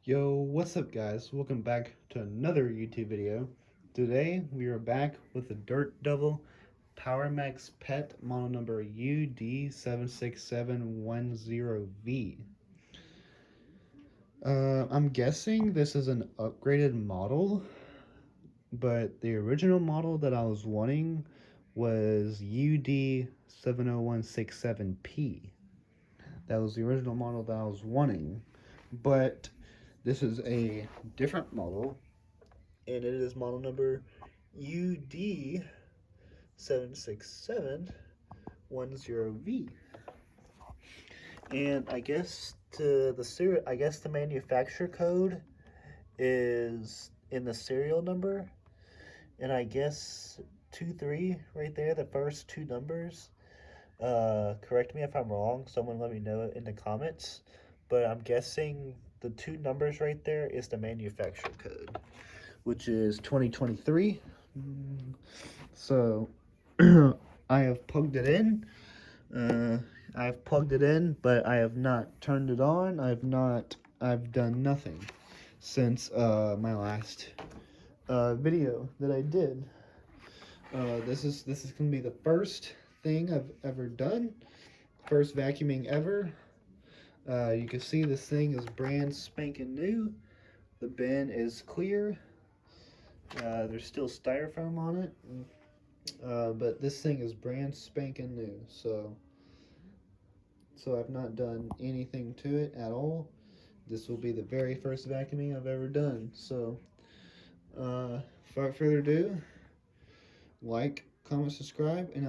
Yo, what's up guys? Welcome back to another YouTube video. Today we are back with the Devil PowerMax Pet model number UD76710V. I'm guessing this is an upgraded model, but the original model that I was wanting was UD70167P. That was the original model that I was wanting, but this is a different model, and it is model number UD76710V. And I guess the manufacturer code is in the serial number, and I guess 23 right there, the first two numbers. Correct me if I'm wrong. Someone let me know in the comments. But I'm guessing the two numbers right there is the manufacturer code, which is 2023. So I have plugged it in. I've plugged it in, but I have not turned it on. I've done nothing since my last video that I did. This is gonna be the first thing I've ever done, first vacuuming ever. You can see this thing is brand spanking new. The bin is clear. There's still styrofoam on it, but this thing is brand spanking new. So I've not done anything to it at all. This will be the very first vacuuming I've ever done. So without further ado, like, comment, subscribe, and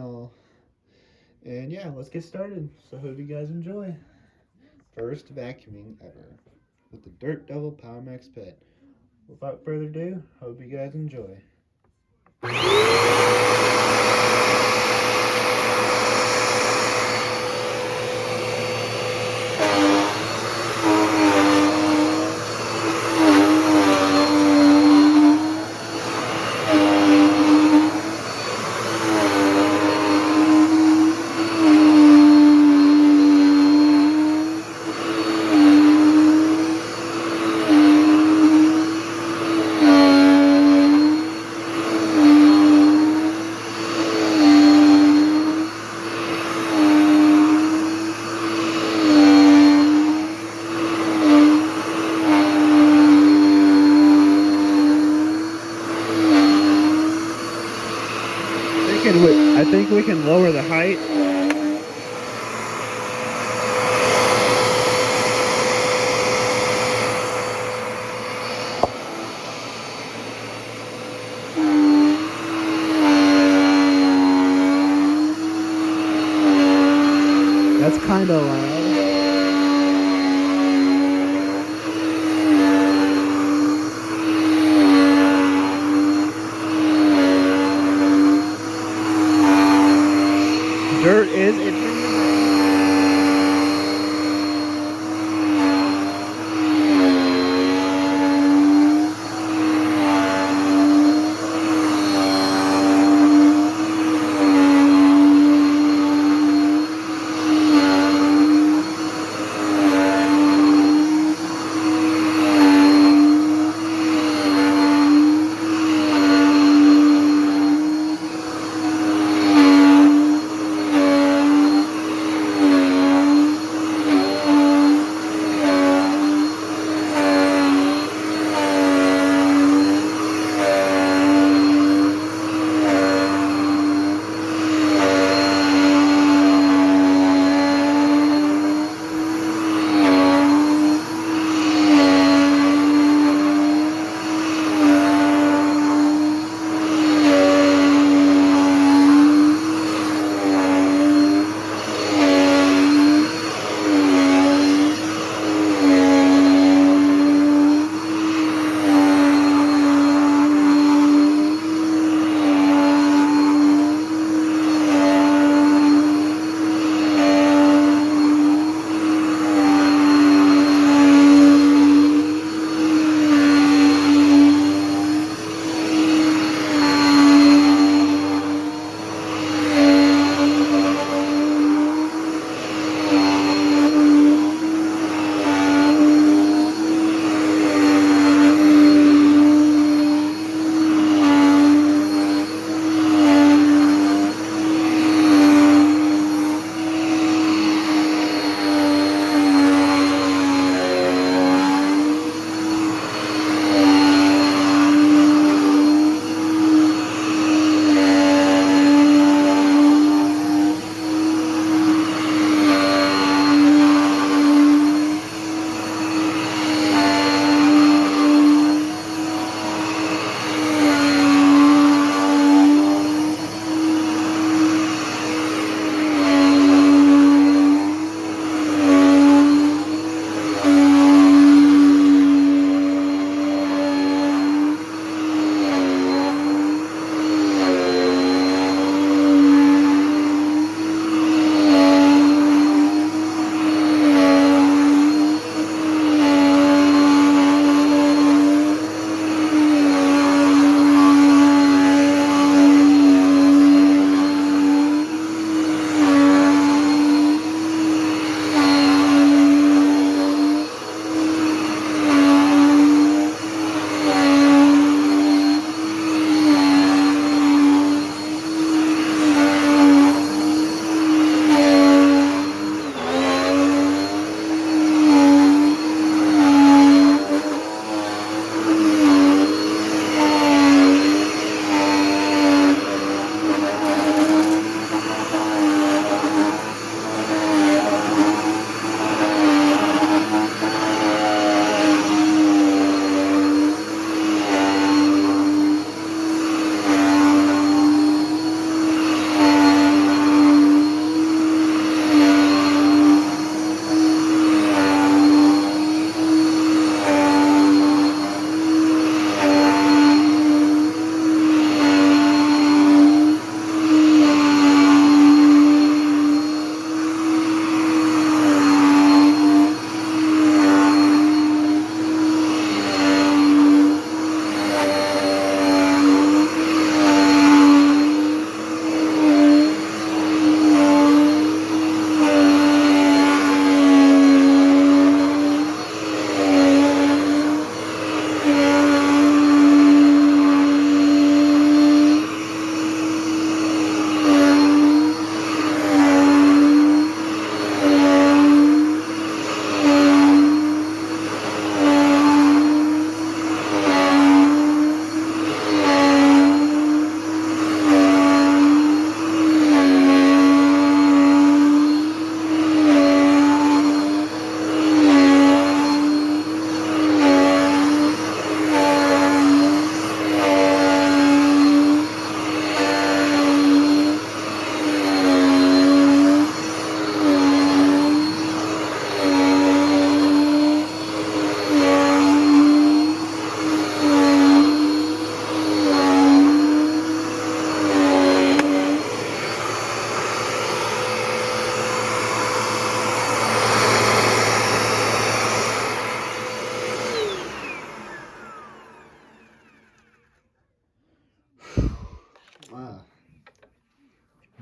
yeah, let's get started. So hope you guys enjoy. First vacuuming ever with the Devil PowerMax Pet. Without further ado, hope you guys enjoy. I think we can lower the height. That's kind of loud. Dirt is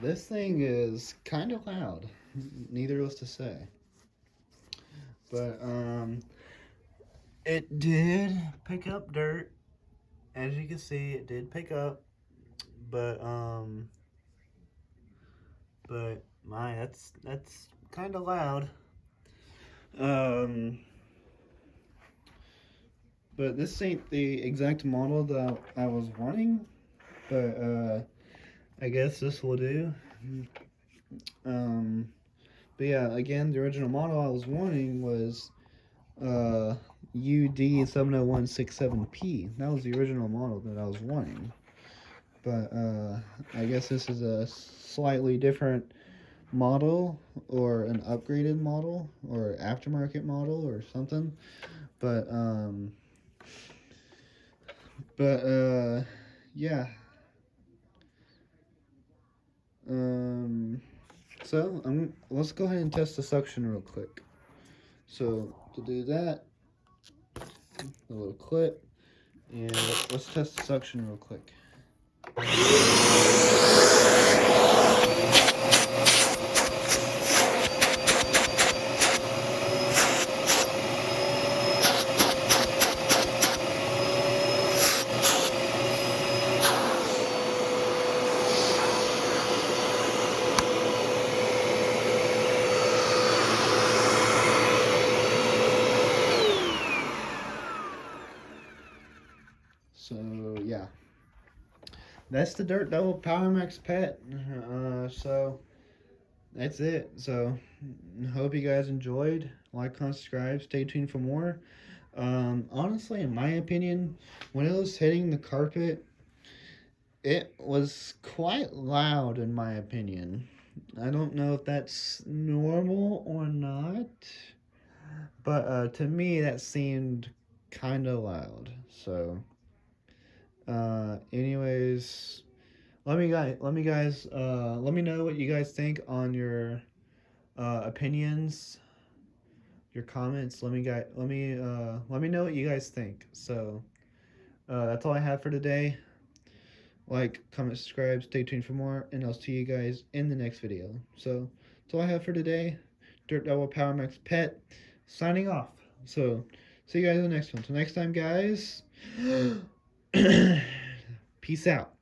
This thing is kind of loud, needless to say. But, it did pick up dirt. As you can see, it did pick up. But, my, that's kind of loud. Um, but this ain't the exact model that I was wanting. But, I guess this will do. Um, but yeah, again, the original model I was wanting was UD76710V. That was the original model that I was wanting. But I guess this is a slightly different model, or an upgraded model, or aftermarket model, or something. But yeah. So let's go ahead and test the suction real quick. So to do that, a little clip, and let's test the suction real quick. So yeah, that's the Devil PowerMax Pet. So that's it. So hope you guys enjoyed. Like, comment, subscribe. Stay tuned for more. Honestly, in my opinion, when it was hitting the carpet, it was quite loud. In my opinion, I don't know if that's normal or not, but to me that seemed kind of loud. So, anyways, let me know what you guys think on your opinions, your comments. Let me know what you guys think. So that's all I have for today. Like, comment, subscribe, stay tuned for more, and I'll see you guys in the next video. So that's all I have for today. Devil PowerMax Pet signing off. So see you guys in the next one. So next time, guys, peace out.